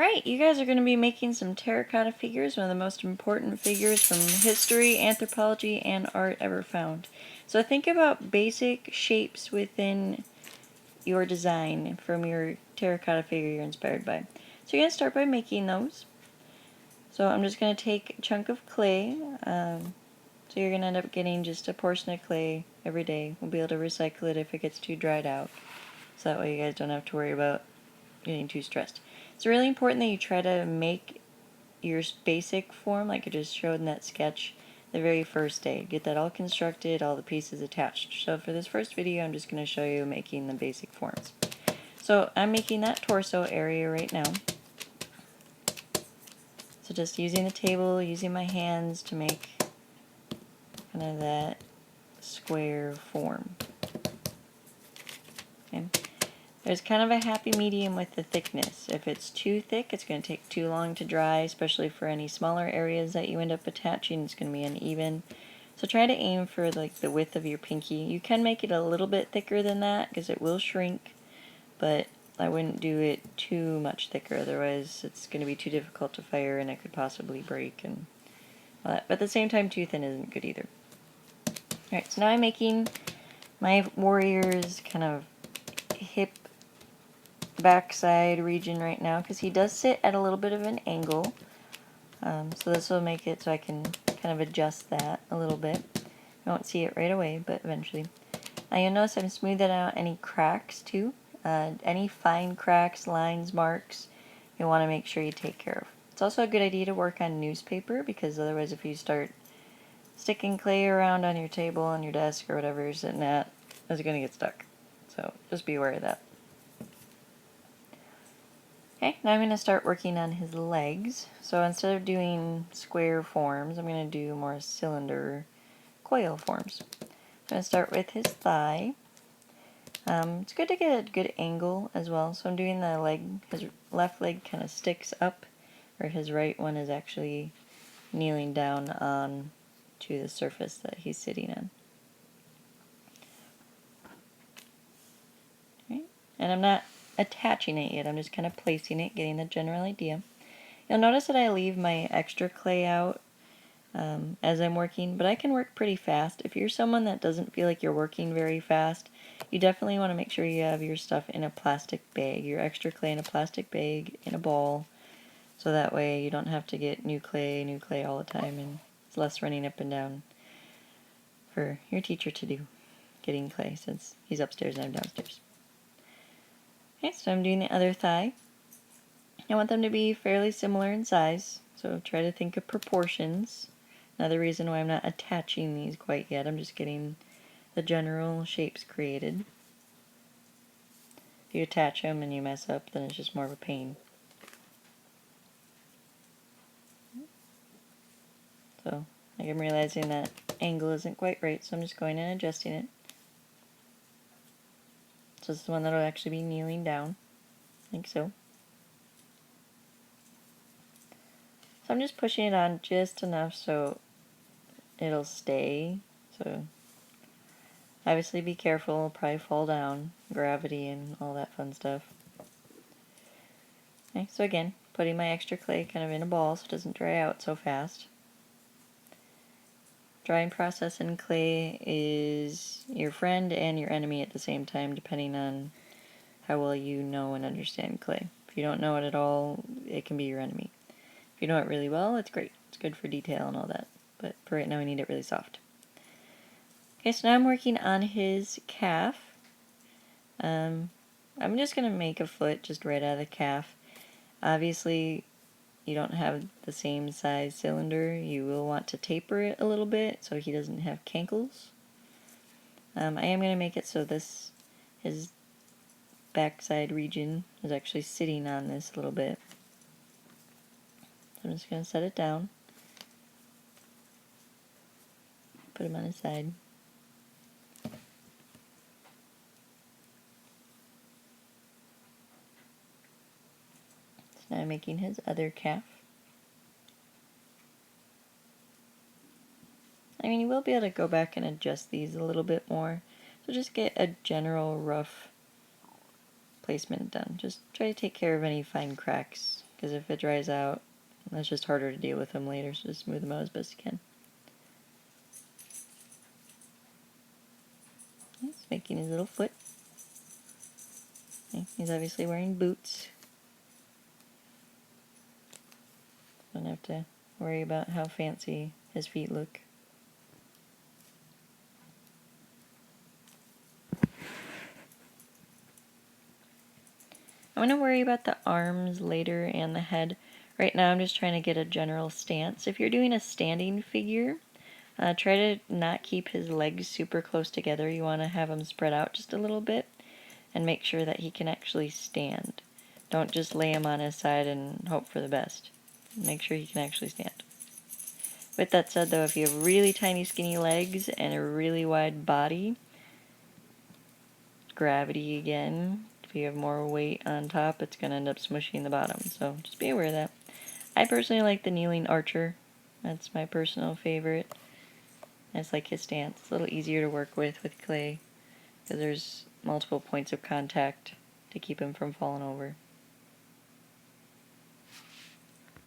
Alright, you guys are going to be making some terracotta figures, one of the most important figures from history, anthropology, and art ever found. So think about basic shapes within your design from your terracotta figure you're inspired by. So you're going to start by making those. So I'm just going to take a chunk of clay. So you're going to end up getting just a portion of clay every day. We'll be able to recycle it if it gets too dried out. So that way you guys don't have to worry about getting too stressed. It's really important that you try to make your basic form like I just showed in that sketch the very first day. Get that all constructed, all the pieces attached. So for this first video I'm just going to show you making the basic forms. So I'm making that torso area right now. So just using the table, using my hands to make kind of that square form. Okay. There's kind of a happy medium with the thickness. If it's too thick, it's going to take too long to dry, especially for any smaller areas that you end up attaching. It's going to be uneven. So try to aim for like the width of your pinky. You can make it a little bit thicker than that because it will shrink, but I wouldn't do it too much thicker, otherwise it's going to be too difficult to fire and it could possibly break and all that. But at the same time, too thin isn't good either. Alright, so now I'm making my warrior's kind of hip backside region right now because he does sit at a little bit of an angle. So this will make it so I can kind of adjust that a little bit. You won't see it right away, but eventually. You'll notice I'm smoothing out any cracks too. Any fine cracks, lines, marks, you want to make sure you take care of. It's also a good idea to work on newspaper because otherwise if you start sticking clay around on your table, on your desk, or whatever you're sitting at, it's going to get stuck. So just be aware of that. Okay, now I'm going to start working on his legs. So instead of doing square forms, I'm going to do more cylinder coil forms. I'm going to start with his thigh. It's good to get a good angle as well. So I'm doing the leg, his left leg kind of sticks up, where his right one is actually kneeling down on to the surface that he's sitting on. Okay. And I'm not attaching it yet, I'm just kind of placing it, getting the general idea. You'll notice that I leave my extra clay out as I'm working, but I can work pretty fast. If you're someone that doesn't feel like you're working very fast, you definitely want to make sure you have your stuff in a plastic bag, your extra clay in a plastic bag, in a ball, so that way you don't have to get new clay all the time, and it's less running up and down for your teacher to do, getting clay, since he's upstairs and I'm downstairs. Okay, so I'm doing the other thigh. I want them to be fairly similar in size, so try to think of proportions. Another reason why I'm not attaching these quite yet, I'm just getting the general shapes created. If you attach them and you mess up, then it's just more of a pain. So, like I'm realizing that angle isn't quite right, so I'm just going and adjusting it. So this is the one that will actually be kneeling down, like so. So I'm just pushing it on just enough so it'll stay. So obviously be careful, it'll probably fall down, gravity and all that fun stuff. Okay, so again, putting my extra clay kind of in a ball so it doesn't dry out so fast. Drying process in clay is your friend and your enemy at the same time, depending on how well you know and understand clay. If you don't know it at all, it can be your enemy. If you know it really well, it's great. It's good for detail and all that. But for right now, we need it really soft. Okay, so now I'm working on his calf. I'm just going to make a foot just right out of the calf. Obviously, you don't have the same size cylinder. You will want to taper it a little bit so he doesn't have cankles. I am going to make it so his backside region is actually sitting on this a little bit. So I'm just going to set it down. Put him on his side. So now I'm making his other calf. I mean, you will be able to go back and adjust these a little bit more. So just get a general rough placement done. Just try to take care of any fine cracks because if it dries out, that's just harder to deal with him later, so just smooth him out as best you can. He's making his little foot. Okay, he's obviously wearing boots. Don't have to worry about how fancy his feet look. I'm going to worry about the arms later and the head. Right now I'm just trying to get a general stance. If you're doing a standing figure, try to not keep his legs super close together. You want to have him spread out just a little bit and make sure that he can actually stand. Don't just lay him on his side and hope for the best. Make sure he can actually stand. With that said though, if you have really tiny skinny legs and a really wide body, gravity again, if you have more weight on top, it's going to end up smushing the bottom. So just be aware of that. I personally like the kneeling archer. That's my personal favorite. I just like his stance. It's a little easier to work with clay because there's multiple points of contact to keep him from falling over.